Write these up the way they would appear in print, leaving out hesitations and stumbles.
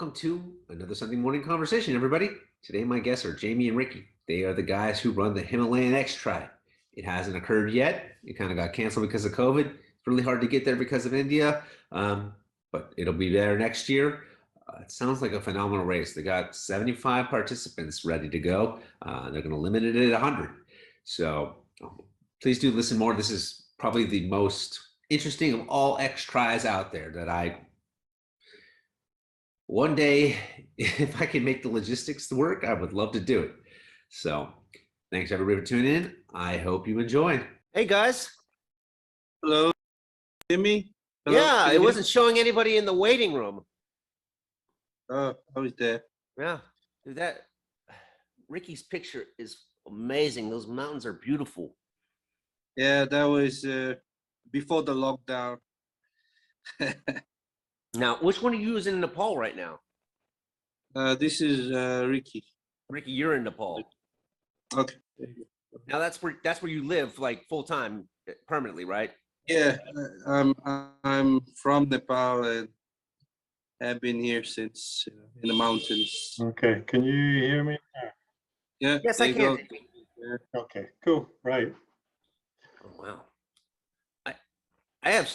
welcome to another Sunday morning conversation, everybody. Today, my guests are Jamie and Ricky. They are the guys who run the Himalayan XTRI. It hasn't occurred yet. It kind of got canceled because of COVID. It's really hard to get there because of India, but it'll be there next year. It sounds like a phenomenal race. They got 75 participants ready to go. They're going to limit it at 100. So please do listen more. This is probably the most interesting of all XTRIs out there that one day, if I can make the logistics work, I would love to do it. So thanks everybody for tuning in. I hope you enjoy. Hey guys. Hello, Jimmy. Hello, yeah, it wasn't showing anybody in the waiting room. Oh, I was there. Yeah, dude, Ricky's picture is amazing. Those mountains are beautiful. Yeah, that was before the lockdown. Now, which one are you using in Nepal right now? This is Ricky. Ricky, you're in Nepal. Okay. Now that's where you live, like full time, permanently, right? Yeah, I'm from Nepal and have been here since in the mountains. Okay, can you hear me? Yeah. Yes, I can. Yeah. Okay, cool, right. Oh, wow. I have.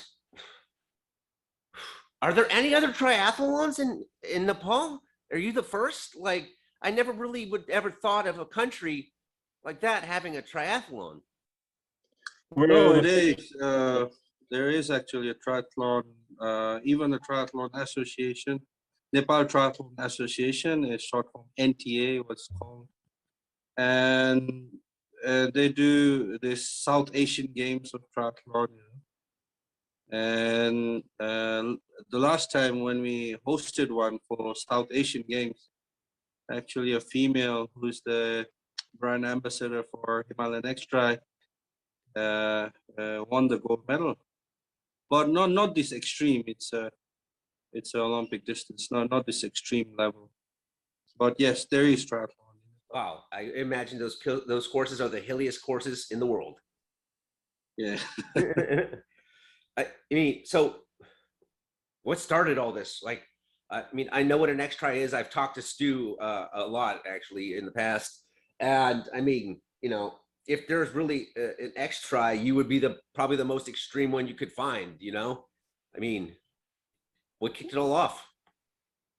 Are there any other triathlons in Nepal? Are you the first? Like, I never really would ever thought of a country like that having a triathlon. No, it is. There is actually a triathlon, even the Triathlon Association, Nepal Triathlon Association is short form NTA, what's called. And they do this South Asian Games of triathlon. And the last time when we hosted one for South Asian Games, actually a female who's the brand ambassador for Himalayan XTRI won the gold medal, but not this extreme. It's an Olympic distance, not this extreme level. But yes, there is triathlon. Wow, I imagine those courses are the hilliest courses in the world. Yeah. I mean, so what started all this? Like, I mean, I know what an XTRI is. I've talked to Stu a lot actually in the past, and I mean, you know, if there's really an XTRI, you would be probably the most extreme one you could find. You know, I mean, what kicked it all off?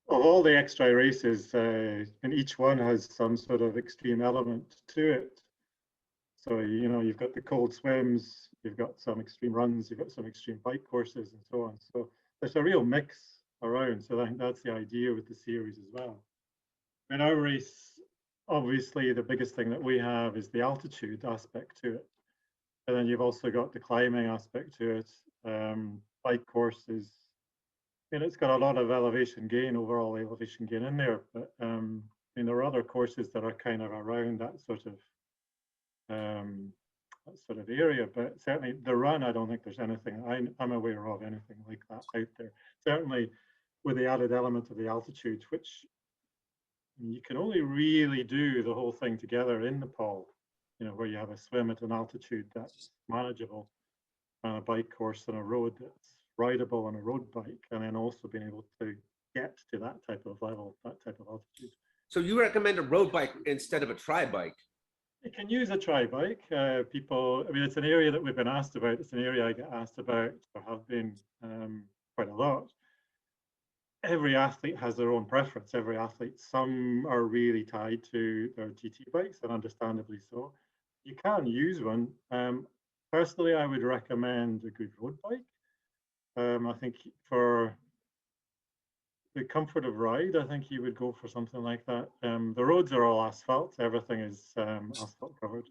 Of all the XTRI races, and each one has some sort of extreme element to it. So, you know, you've got the cold swims, you've got some extreme runs, you've got some extreme bike courses and so on. So there's a real mix around. So I think that's the idea with the series as well. In our race, obviously the biggest thing that we have is the altitude aspect to it. And then you've also got the climbing aspect to it. Bike courses, and it's got a lot of elevation gain, overall elevation gain in there. But I mean, there are other courses that are kind of around that sort of area, but certainly the run, I don't think there's anything I'm aware of anything like that out there. Certainly with the added element of the altitude, which you can only really do the whole thing together in Nepal, you know, where you have a swim at an altitude that's manageable, and a bike course on a road that's rideable on a road bike, and then also being able to get to that type of level, that type of altitude. So you recommend a road bike instead of a tri bike? You can use a tri bike. People, I mean, it's an area that we've been asked about. It's an area I get asked about, or have been quite a lot. Every athlete has their own preference. Every athlete, some are really tied to their GT bikes, and understandably so. You can use one. Personally, I would recommend a good road bike. I think for the comfort of ride, I think you would go for something like that. The roads are all asphalt. Everything is asphalt covered.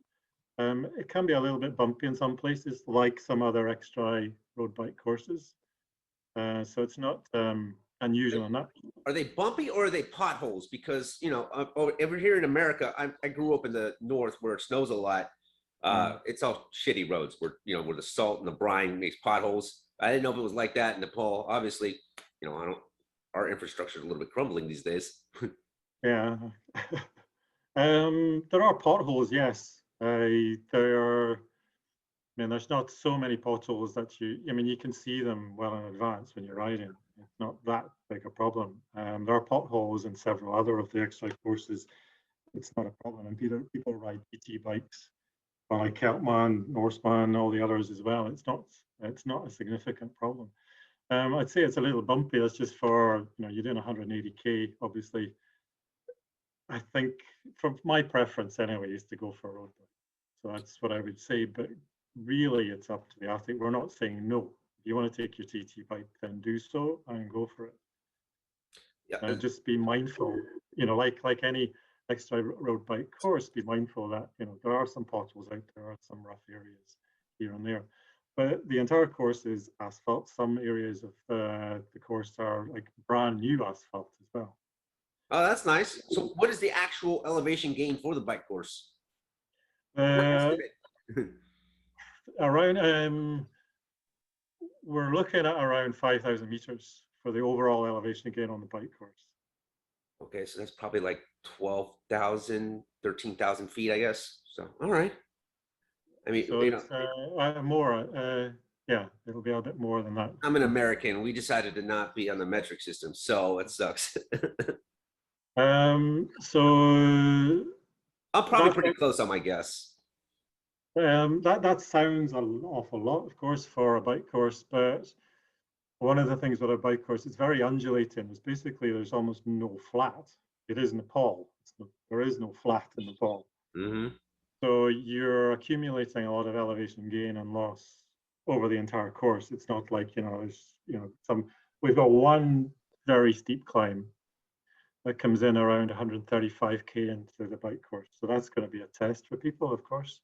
It can be a little bit bumpy in some places, like some other XTRI road bike courses. So it's not unusual in that. Are they bumpy or are they potholes? Because, you know, over here in America, I grew up in the north where it snows a lot. It's all shitty roads where, you know, where the salt and the brine makes potholes. I didn't know if it was like that in Nepal. Obviously, you know, our infrastructure is a little bit crumbling these days. Yeah. There are potholes, yes. There are mean, there's not so many potholes that you can see them well in advance when you're riding. It's not that big a problem. There are potholes in several other of the XTRI courses. It's not a problem. And people ride PT bikes, like Keltman, Norseman, all the others as well. It's not a significant problem. I'd say it's a little bumpy. That's just for, you're doing 180K, obviously. I think, from my preference anyway, is to go for a road bike. So that's what I would say. But really, it's up to the athlete. We're not saying no. If you want to take your TT bike, then do so and go for it. Yeah. Just be mindful, like any XTRI road bike course, be mindful that, there are some potholes out there, some rough areas here and there. But the entire course is asphalt. Some areas of the course are like brand new asphalt as well. Oh, that's nice. So what is the actual elevation gain for the bike course? Around, we're looking at around 5,000 meters for the overall elevation gain on the bike course. Okay, so that's probably like 12,000, 13,000 feet, I guess. So, all right. I mean, so it's more, yeah, it'll be a bit more than that. I'm an American. We decided to not be on the metric system, so it sucks. So I'm probably pretty close on my guess. that sounds an awful lot, of course, for a bike course, but one of the things with a bike course, it's very undulating. It's basically, there's almost no flat. It is Nepal. There is no flat in Nepal. Mm-hmm. So you're accumulating a lot of elevation gain and loss over the entire course. It's not like, we've got one very steep climb that comes in around 135K into the bike course. So that's going to be a test for people, of course.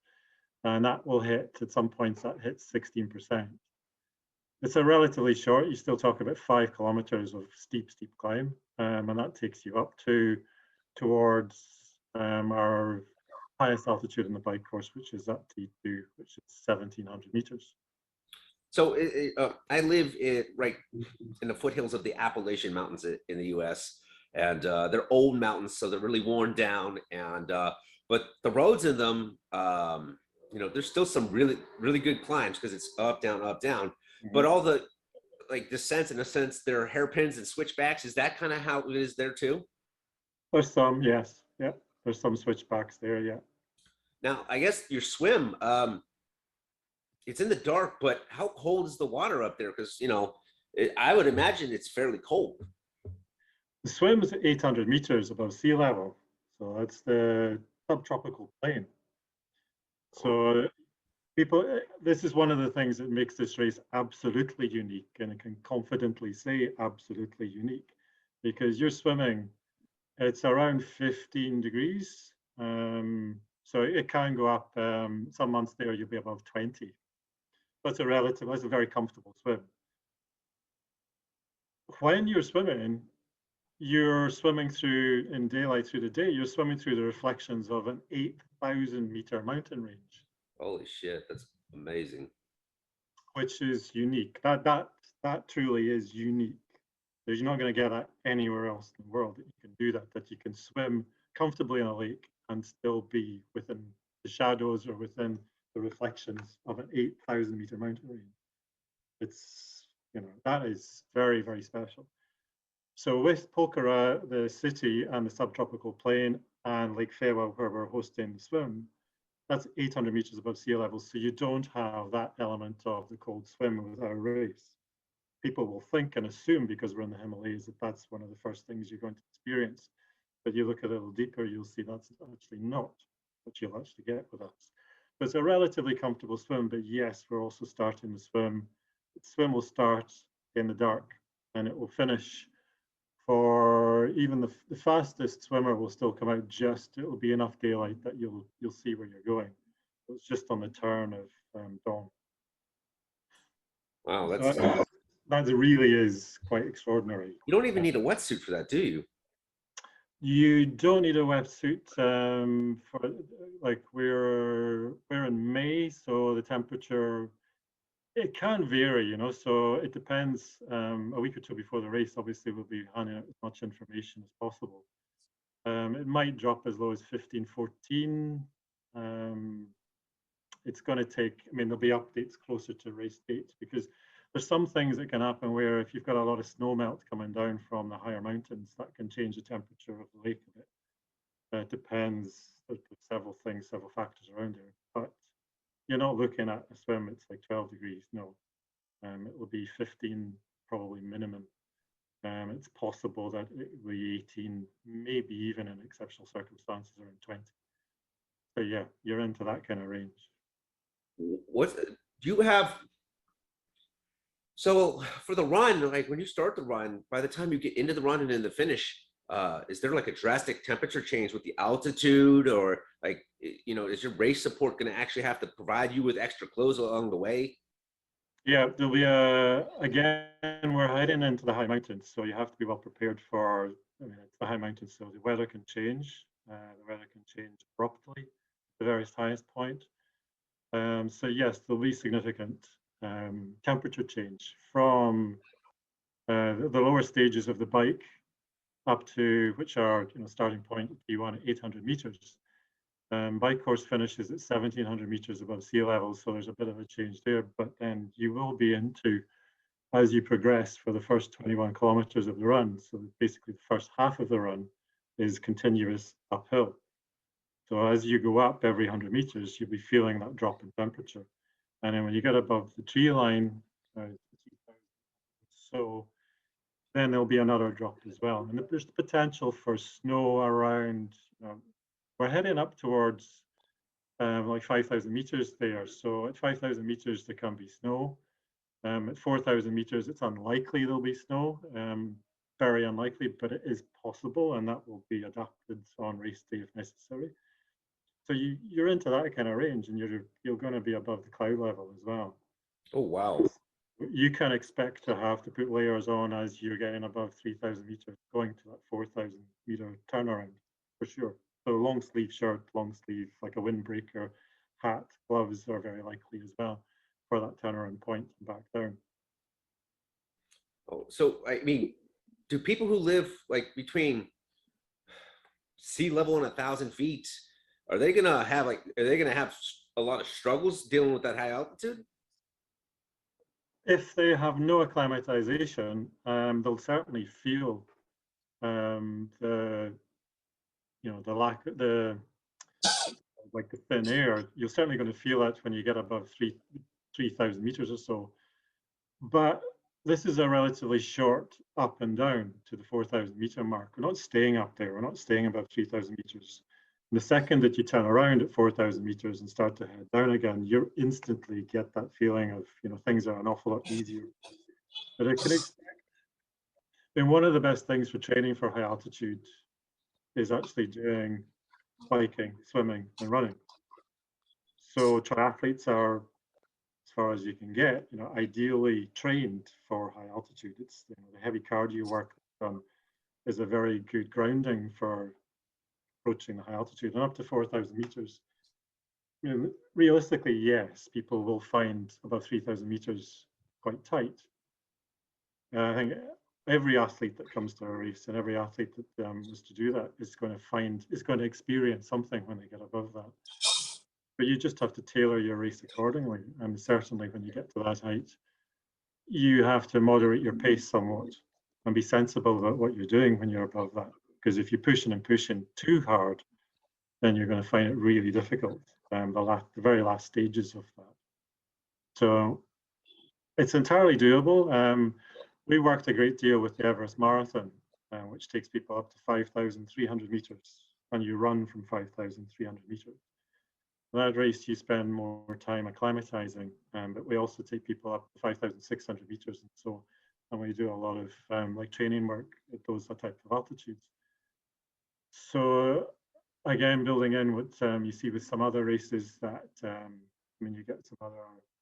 And that will hit, at some points, that hits 16%. It's a relatively short, you still talk about 5 kilometers of steep climb. And that takes you up towards our highest altitude in the bike course, which is at T2, which is 1,700 meters. So I live right in the foothills of the Appalachian Mountains in the U.S., and they're old mountains, so they're really worn down. And but the roads in them, there's still some really good climbs because it's up, down, up, down. Mm-hmm. But all the descents, in a sense, they're hairpins and switchbacks. Is that kind of how it is there too? There's some, yes, yeah. There's some switchbacks there, yeah. Now, I guess your swim, it's in the dark, but how cold is the water up there? Because, I would imagine it's fairly cold. The swim is 800 meters above sea level. So that's the subtropical plain. So this is one of the things that makes this race absolutely unique, and I can confidently say absolutely unique, because you're swimming, it's around 15 degrees. So it can go up, some months there you'll be above 20. That's a very comfortable swim. When you're swimming through, in daylight through the day, you're swimming through the reflections of an 8,000 meter mountain range. Holy shit, that's amazing. Which is unique. That truly is unique. You're not going to get that anywhere else in the world, that you can do that you can swim comfortably in a lake and still be within the shadows or within the reflections of an 8,000 meter mountain range. It's, that is very, very special. So with Pokhara, the city and the subtropical plain, and Lake Fewa, where we're hosting the swim, that's 800 meters above sea level. So you don't have that element of the cold swim with our race. People will think and assume, because we're in the Himalayas, that that's one of the first things you're going to experience. But you look a little deeper, you'll see that's actually not what you'll actually get with us. But it's a relatively comfortable swim, but yes, we're also starting the swim. The swim will start in the dark and it will finish for even the fastest swimmer will still come out it'll be enough daylight that you'll see where you're going. It's just on the turn of dawn. Wow, that really is quite extraordinary. You don't even need a wetsuit for that, do you? You don't need a wetsuit. For we're in May, so the temperature, it can vary, so it depends. A week or two before the race, obviously, we'll be handing out as much information as possible. It might drop as low as 15, 14. it's going to take, I mean, there'll be updates closer to race dates, because there's some things that can happen where if you've got a lot of snow melt coming down from the higher mountains, that can change the temperature of the lake a bit. It depends, there's several things, several factors around there, but you're not looking at a swim, it's like 12 degrees, no. It will be 15 probably minimum. It's possible that it will be 18, maybe even in exceptional circumstances around 20. So yeah, you're into that kind of range. What do you have? So for the run, like when you start the run, by the time you get into the run and in the finish, is there like a drastic temperature change with the altitude, or like, you know, is your race support going to actually have to provide you with extra clothes along the way? Yeah, there'll be again, we're heading into the high mountains, so you have to be well prepared for, I mean, it's the high mountains, so the weather can change. The weather can change abruptly at the very highest point. So yes, there'll be significant temperature change from the lower stages of the bike up to, which are, you know, starting point at P1 at 800 meters. Bike course finishes at 1700 meters above sea level, so there's a bit of a change there, but then you will be into, as you progress for the first 21 kilometers of the run, so basically the first half of the run is continuous uphill. So as you go up every 100 meters, you'll be feeling that drop in temperature. And then when you get above the tree line, so then there'll be another drop as well. And there's the potential for snow around, we're heading up towards like 5,000 meters there. So at 5,000 meters, there can be snow. At 4,000 meters, it's unlikely there'll be snow, very unlikely, but it is possible, and that will be adapted on race day if necessary. So you're into that kind of range, and you're going to be above the cloud level as well. Oh, wow. You can expect to have to put layers on as you're getting above 3,000 meters, going to that 4,000 meter turnaround for sure. So long sleeve shirt, long sleeve, like a windbreaker, hat, gloves are very likely as well for that turnaround point and back down. Oh, so I mean, do people who live like between sea level and 1,000 feet, are they gonna have a lot of struggles dealing with that high altitude? If they have no acclimatization, they'll certainly feel the lack, like the thin air. You're certainly going to feel that when you get above 3,000 meters or so. But this is a relatively short up and down to the 4,000 meter mark. We're not staying up there. We're not staying above 3,000 meters. And the second that you turn around at 4,000 meters and start to head down again, you instantly get that feeling of, things are an awful lot easier. But I can expect, one of the best things for training for high altitude is actually doing biking, swimming, and running. So triathletes are, as far as you can get, ideally trained for high altitude. It's the heavy cardio work is a very good grounding for approaching the high altitude, and up to 4,000 meters. Realistically, yes, people will find above 3,000 meters quite tight. I think every athlete that comes to a race and every athlete that was to do that is going to experience something when they get above that. But you just have to tailor your race accordingly. And certainly when you get to that height, you have to moderate your pace somewhat and be sensible about what you're doing when you're above that. Because if you're pushing too hard, then you're going to find it really difficult, the very last stages of that. So it's entirely doable. We worked a great deal with the Everest Marathon, which takes people up to 5,300 meters, and you run from 5,300 meters. That race, you spend more time acclimatizing, but we also take people up to 5,600 meters, and we do a lot of like training work at those types of altitudes. So again, building in what you see with some other races that, you get some other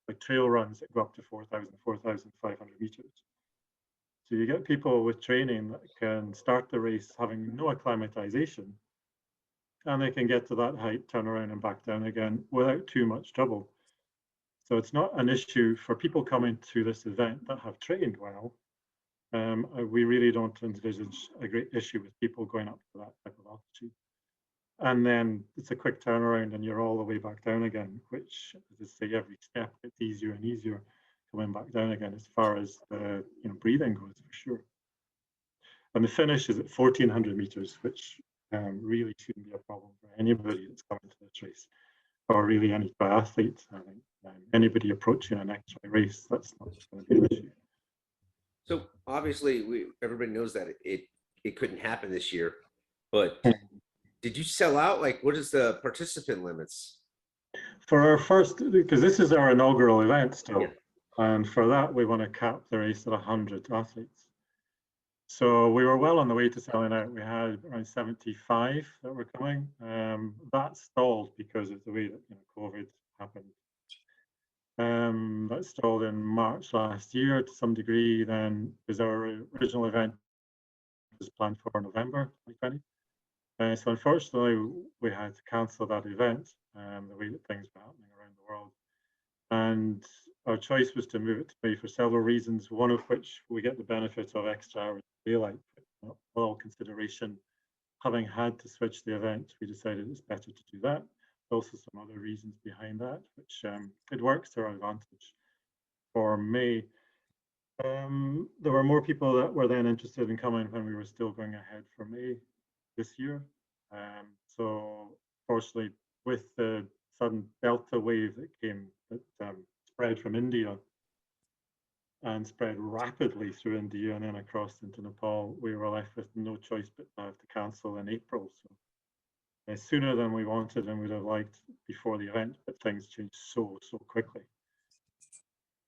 like trail runs that go up to 4,000, 4,500 meters. So you get people with training that can start the race having no acclimatization, and they can get to that height, turn around and back down again without too much trouble. So it's not an issue for people coming to this event that have trained well. We really don't envisage a great issue with people going up to that type of altitude. and then it's a quick turnaround and you're all the way back down again, which, as I say, every step it's easier and easier coming back down again as far as the breathing goes, for sure. And the finish is at 1,400 meters, which really shouldn't be a problem for anybody that's coming to this race, or really any triathlete. I think anybody approaching an XTRI race, that's not going to be an issue. So obviously, everybody knows that it couldn't happen this year, but did you sell out? Like, what is the participant limits? For our first, because this is our inaugural event still, Yeah. and for that we want to cap the race at 100 athletes. So we were well on the way to selling out. We had around 75 that were coming. That stalled because of the way that COVID happened. That stalled in March last year to some degree. Then, because our original event was planned for November 2020. So unfortunately, we had to cancel that event, the way that things were happening around the world. And our choice was to move it to May for several reasons, one of which we get the benefit of extra daylight. All consideration, having had to switch the event, we decided it's better to do that. Also some other reasons behind that, which it works to our advantage. For May, there were more people that were then interested in coming when we were still going ahead for May this year. So fortunately, with the sudden Delta wave that came, that spread from India and spread rapidly through India and then across into Nepal, we were left with no choice but to have to cancel in April. So sooner than we wanted and would have liked before the event, but things changed so quickly.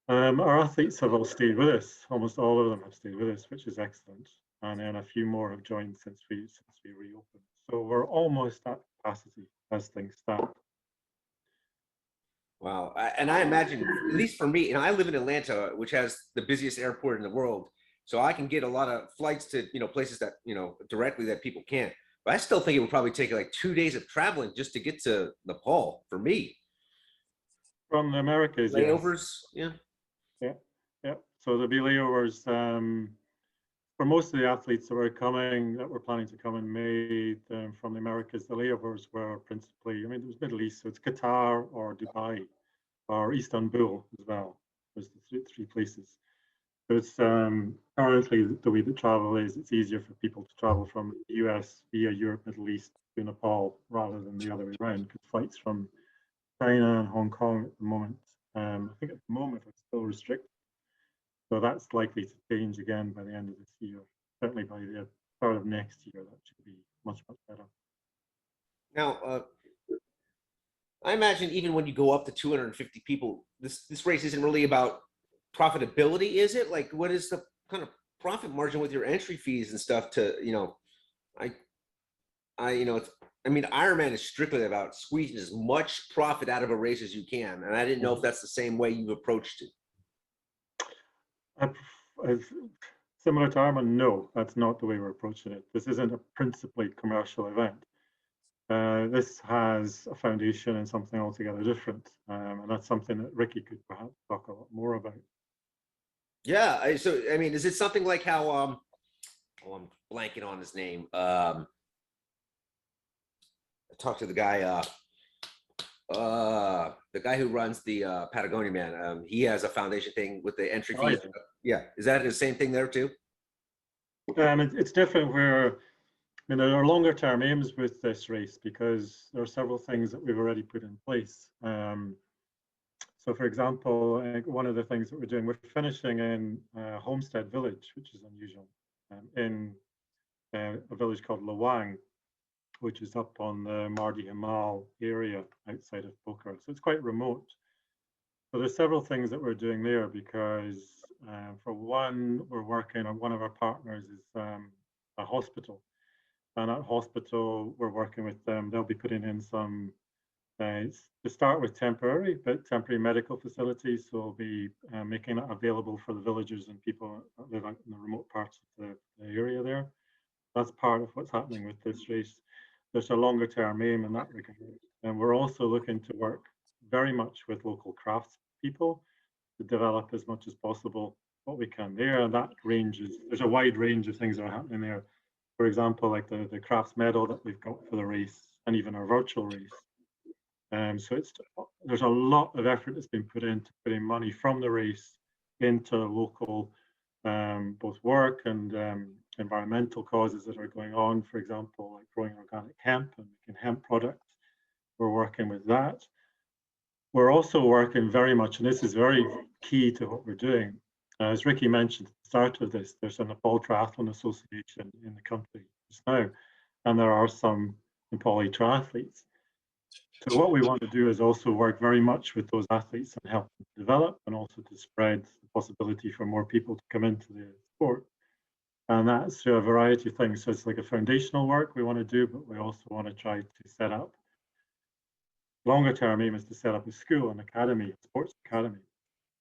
Our athletes have all stayed with us. Almost all of them have stayed with us, which is excellent. And then a few more have joined since we reopened. So we're almost at capacity as things stand. Wow. And I imagine, at least for me, and I live in Atlanta, which has the busiest airport in the world. So I can get a lot of flights to, places that, directly that people can't. But I still think it would probably take like 2 days of traveling just to get to Nepal for me. From the Americas, layovers, yes. Yeah. So there'll be layovers for most of the athletes that were planning to come in May from the Americas. The layovers were principally, it was Middle East, so it's Qatar or Dubai or Istanbul as well. There's the three places. So it's currently the way that travel is, it's easier for people to travel from the US via Europe, Middle East to Nepal rather than the other way around, because flights from China and Hong Kong at the moment, I think at the moment are still restricted. So that's likely to change again by the end of this year. Certainly by the start of next year, that should be much better. Now, I imagine even when you go up to 250 people, this race isn't really about profitability, is it? Like, what is the kind of profit margin with your entry fees and stuff to, Ironman is strictly about squeezing as much profit out of a race as you can. And I didn't know if that's the same way you've approached it. Similar to Ironman, no, that's not the way we're approaching it. This isn't a principally commercial event. This has a foundation and something altogether different. And that's something that Ricky could perhaps talk a lot more about. Yeah. So, is it something like how, I'm blanking on his name. I talked to the guy, who runs the Patagonia Man. He has a foundation thing with the entry fees. Oh, yeah. Is that the same thing there too? It's different where, there are longer term aims with this race because there are several things that we've already put in place. So for example, one of the things that we're doing, we're finishing in Homestead Village, which is unusual, in a village called Lawang, which is up on the Mardi Himal area outside of Pokhara. So it's quite remote. So there's several things that we're doing there because for one, we're working on, one of our partners is a hospital. And at hospital, we're working with them. They'll be putting in some, to start with temporary medical facilities. So we'll be making it available for the villagers and people that live out in the remote parts of the area there. That's part of what's happening with this race. There's a longer term aim in that regard. And we're also looking to work very much with local crafts people to develop as much as possible what we can there. And that range is, there's a wide range of things that are happening there. For example, like the crafts medal that we've got for the race, and even our virtual race. So there's a lot of effort that's been put into putting money from the race into local both work and environmental causes that are going on. For example, like growing organic hemp and making hemp products. We're working with that. We're also working very much, and this is very key to what we're doing. As Ricky mentioned at the start of this, there's a Nepal Triathlon Association in the country just now, and there are some Nepali triathletes. So what we want to do is also work very much with those athletes and help them develop, and also to spread the possibility for more people to come into the sport. And that's through a variety of things. So it's like a foundational work we want to do, but we also want to try to set up, longer term aim is to set up a school, an academy, a sports academy,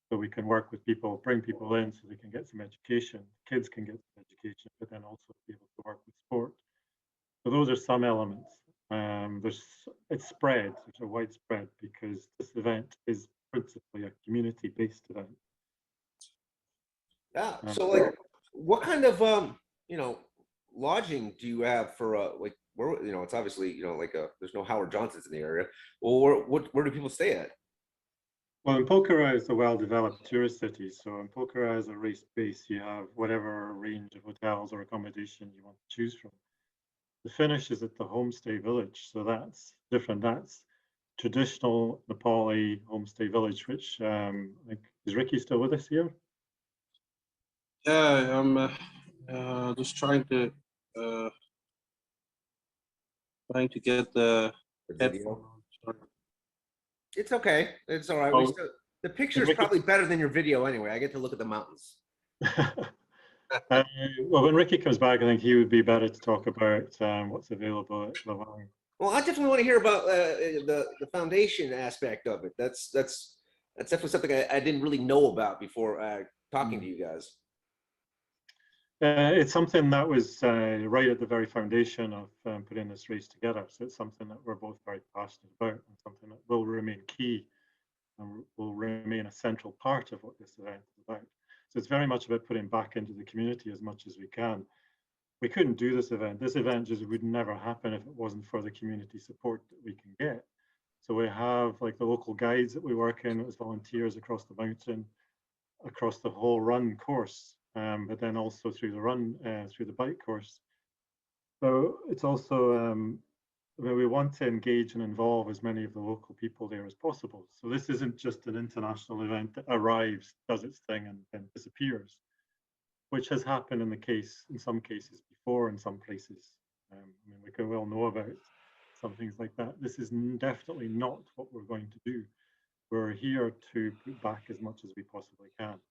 so we can work with people, bring people in so they can get some education, kids can get some education, but then also be able to work with sport. So those are some elements. It's spread, there's a widespread, because this event is principally a community-based event. Yeah. So like, what kind of lodging do you have for like, where, it's obviously like there's no Howard Johnson's in the area. Well, where do people stay at? Well, in Pokhara is a well-developed tourist city. So in Pokhara as a race base, you have whatever range of hotels or accommodation you want to choose from. The finish is at the homestay village, so that's different. That's traditional Nepali homestay village, which is Ricky still with us here? Yeah, I'm just trying to get the headphone on. It's okay. It's all right. Oh, the picture is probably better than your video anyway. I get to look at the mountains. Well, when Ricky comes back, I think he would be better to talk about what's available at Lawang. Well, I definitely want to hear about the foundation aspect of it. That's definitely something I didn't really know about before talking to you guys. It's something that was right at the very foundation of putting this race together. So it's something that we're both very passionate about, and something that will remain key and will remain a central part of what this event is about. So it's very much about putting back into the community as much as we can. We couldn't do this event. This event just would never happen if it wasn't for the community support that we can get. So we have like the local guides that we work in as volunteers across the mountain, across the whole run course, but then also through the run, through the bike course. So it's also, we want to engage and involve as many of the local people there as possible. So this isn't just an international event that arrives, does its thing, and then disappears, which has happened in some cases before in some places. We can well know about some things like that. This is definitely not what we're going to do. We're here to put back as much as we possibly can.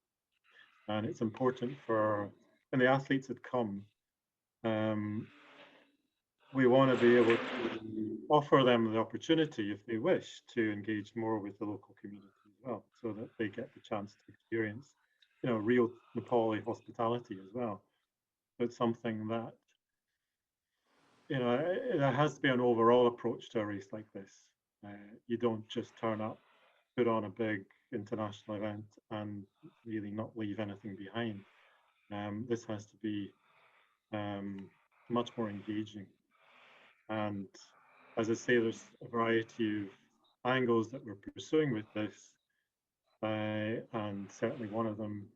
And it's important for when the athletes had come, we want to be able to offer them the opportunity, if they wish, to engage more with the local community as well, so that they get the chance to experience, real Nepali hospitality as well. But something that, there has to be an overall approach to a race like this. You don't just turn up, put on a big international event, and really not leave anything behind. This has to be much more engaging. And as I say, there's a variety of angles that we're pursuing with this. And certainly one of them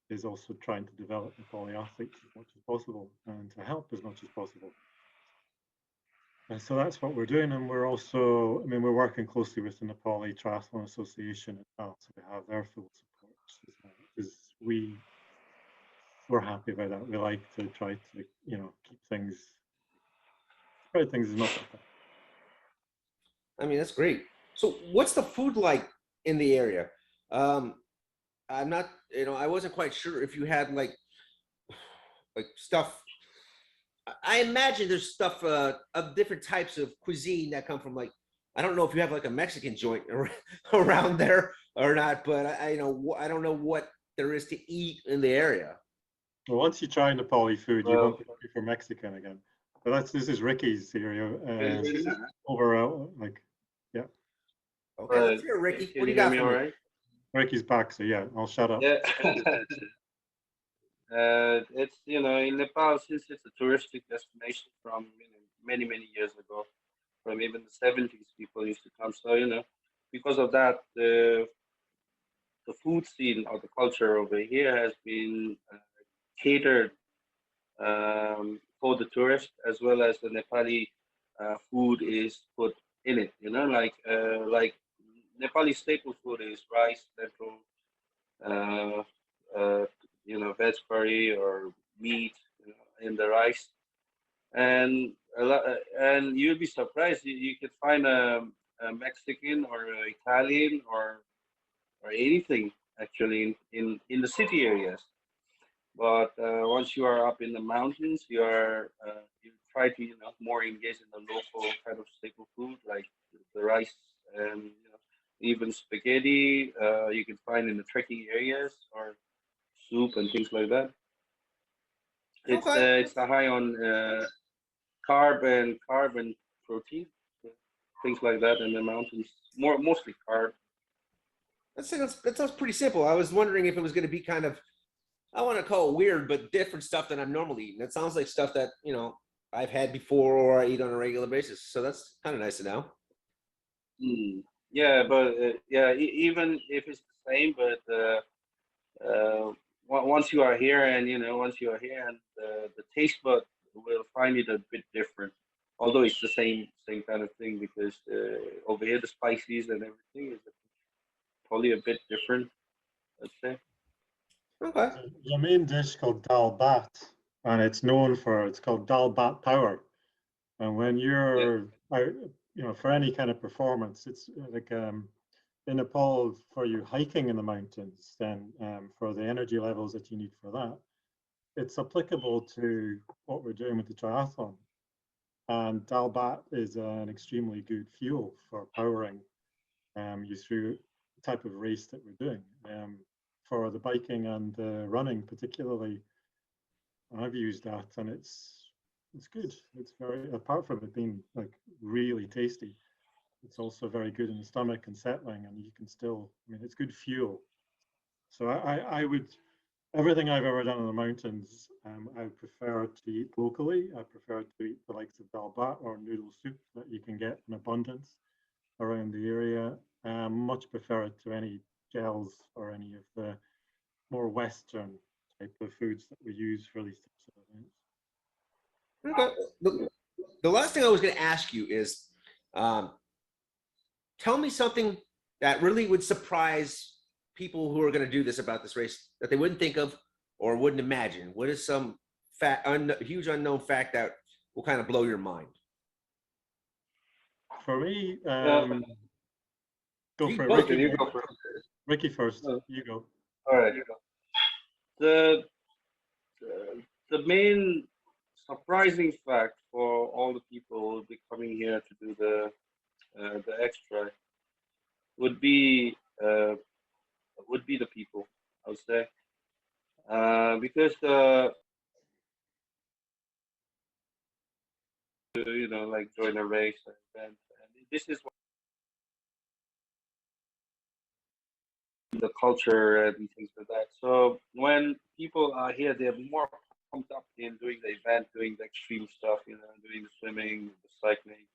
is also trying to develop Nepali athletes as much as possible and to help as much as possible. And so that's what we're doing. And we're also, we're working closely with the Nepali Triathlon Association as well. So we have their full support as well, because we're happy about that. We like to try to, keep things, spread things as much as possible. That's great. So what's the food like in the area? I'm not, I wasn't quite sure if you had like stuff. I imagine there's stuff of different types of cuisine that come from, like, I don't know if you have like a Mexican joint around there or not, but I don't know what there is to eat in the area. Well, once you try Nepali food, you won't be looking for Mexican again. But this is Ricky's area. Overall, yeah. Okay, let's hear it, Ricky. What do you got for me? Ricky's back, so yeah, I'll shut up. Yeah. It's, in Nepal, since it's a touristic destination from, many years ago, from even the 70s, people used to come. So, because of that, the food scene or the culture over here has been catered for the tourist, as well as the Nepali food is put in it. Like Nepali staple food is rice, lentil, uh, uh, veg curry or meat, in the rice, and and you'd be surprised you could find a Mexican or a Italian or anything actually in the city areas. But once you are up in the mountains, you try to more engage in the local kind of staple food like the rice and even spaghetti you can find in the trekking areas or soup and things like that. Okay. It's a high on carb and protein, things like that in the mountains. Mostly carb. That sounds pretty simple. I was wondering if it was going to be kind of, I want to call it weird, but different stuff than I'm normally eating. It sounds like stuff that, I've had before or I eat on a regular basis. So that's kind of nice to know. Mm. Yeah, but yeah, even if it's the same, but once you are here and the taste bud will find it a bit different. Although it's the same kind of thing because over here the spices and everything is probably a bit different, I'd say. Okay. There's a main dish called dal bat, and it's called dal bat power. And when Yeah. you're out, for any kind of performance, it's like in Nepal for you hiking in the mountains, then for the energy levels that you need for that, it's applicable to what we're doing with the triathlon. And Dalbat is an extremely good fuel for powering you through the type of race that we're doing. For the biking and the running, particularly, I've used that, and it's good. It's very, apart from it being like really tasty, it's also very good in the stomach and settling, and you can still, I mean, it's good fuel. So I would, everything I've ever done in the mountains, I prefer to eat locally. I prefer to eat the likes of dalbat or noodle soup that you can get in abundance around the area. Much prefer it to any gels or any of the more Western type of foods that we use for these types of events. Okay. The last thing I was going to ask you is, um, tell me something that really would surprise people who are going to do this about this race that they wouldn't think of or wouldn't imagine. What is some huge unknown fact that will kind of blow your mind? For me, Uh, go You for it, both can Ricky. you go first? Ricky first. Uh, You go. all right. The, the main surprising fact for all the people who will be coming here to do the extra would be uh, would be the people, I would say, because like join a race or event, and this is the culture and things like that. So when people are here, they're more pumped up in doing the event, doing the extreme stuff, doing the swimming, the cycling,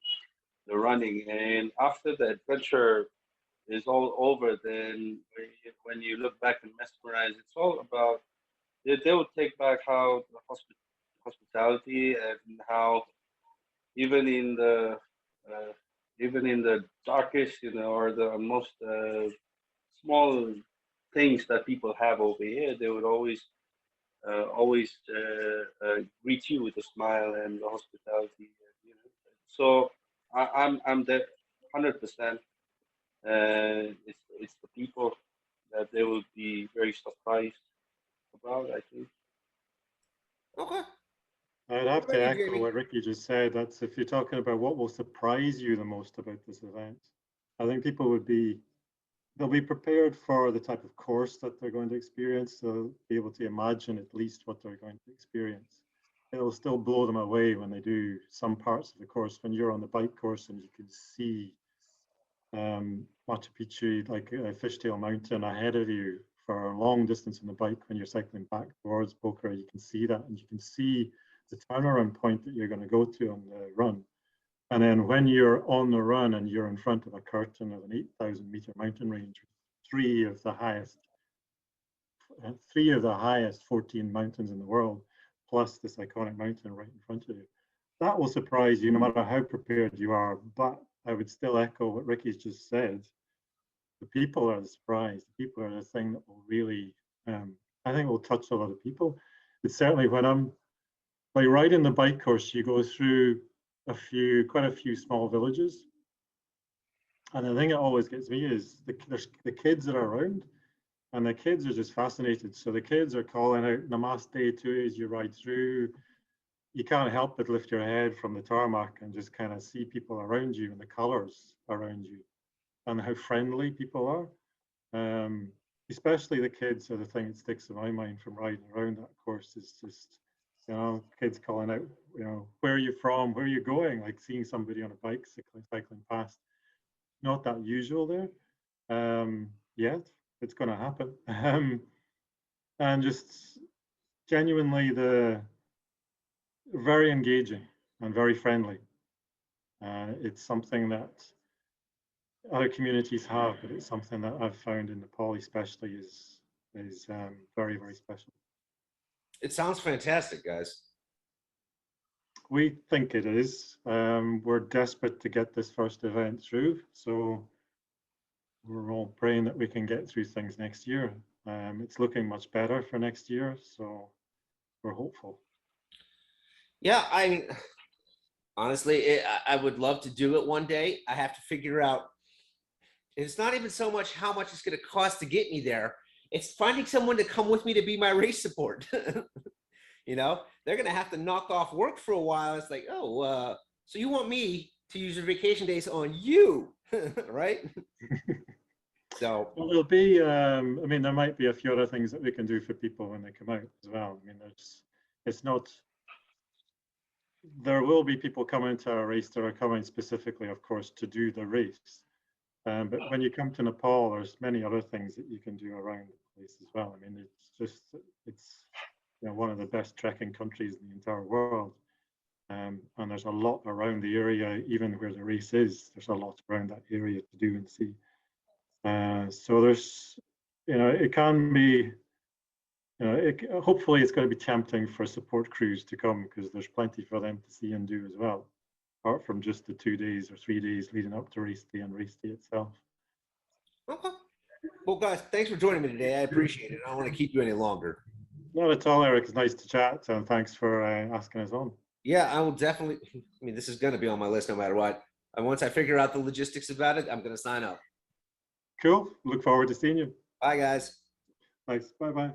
the running, and after the adventure is all over, then when you look back and mesmerize, it's all about they will take back how the hospitality and how even in the uh, even in the darkest, or the most small things that people have over here, they would always greet you with a smile and the hospitality. So I'm there 100%. It's the people that they will be very surprised about, I think. Okay. I'd What have about to you, echo Jamie? what Ricky just said. That's if you're talking about what will surprise you the most about this event. I think people they'll be prepared for the type of course that they're going to experience. They'll be able to imagine at least what they're going to experience. It'll still blow them away when they do some parts of the course. When you're on the bike course and you can see Machu Picchu, like a fishtail mountain ahead of you for long distance on the bike, when you're cycling back towards Poker, you can see that, and you can see the turnaround point that you're going to go to on the run. And then when you're on the run and you're in front of a curtain of an 8,000 meter mountain range, three of the highest 14 mountains in the world, plus this iconic mountain right in front of you, that will surprise you no matter how prepared you are. But I would still echo what Ricky's just said. The people are the surprise. The people are the thing that will really, I think, will touch a lot of people. It's certainly when I'm like riding the bike course, you go through quite a few small villages, and the thing that always gets me is the kids that are around, and the kids are just fascinated. So the kids are calling out Namaste to you as you ride through. You can't help but lift your head from the tarmac and just kind of see people around you and the colors around you and how friendly people are. Especially the kids are the thing that sticks in my mind from riding around that course. Is just, you know, kids calling out, you know, where are you from? Where are you going? Like seeing somebody on a bike cycling past. Not that usual there yet. It's going to happen. And just genuinely very engaging and very friendly. It's something that other communities have, but it's something that I've found in Nepal especially is very, very special. It sounds fantastic, guys. We think it is. We're desperate to get this first event through, so we're all praying that we can get through things next year. It's looking much better for next year, so we're hopeful. Yeah, I mean, honestly, I would love to do it one day. I have to figure out. It's not even so much how much it's going to cost to get me there. It's finding someone to come with me to be my race support. You know, they're going to have to knock off work for a while. It's like, oh, so you want me to use your vacation days on you, right? So well, there'll be, I mean, there might be a few other things that we can do for people when they come out as well. I mean, there will be people coming to our race that are coming specifically, of course, to do the race. But when you come to Nepal, there's many other things that you can do around the place as well. I mean, it's you know, one of the best trekking countries in the entire world. And there's a lot around the area, even where the race is, there's a lot around that area to do and see. So there's, you know, it can be, you know, hopefully it's going to be tempting for support crews to come because there's plenty for them to see and do as well, apart from just the 2 days or 3 days leading up to race day and race day itself. okay. Well, guys, thanks for joining me today. I appreciate it. I don't want to keep you any longer. Not at all, Eric. It's nice to chat, and thanks for asking us on. Yeah, I will definitely. I mean, this is going to be on my list no matter what. And once I figure out the logistics about it, I'm going to sign up. Cool. Look forward to seeing you. Bye, guys. Thanks. Bye-bye.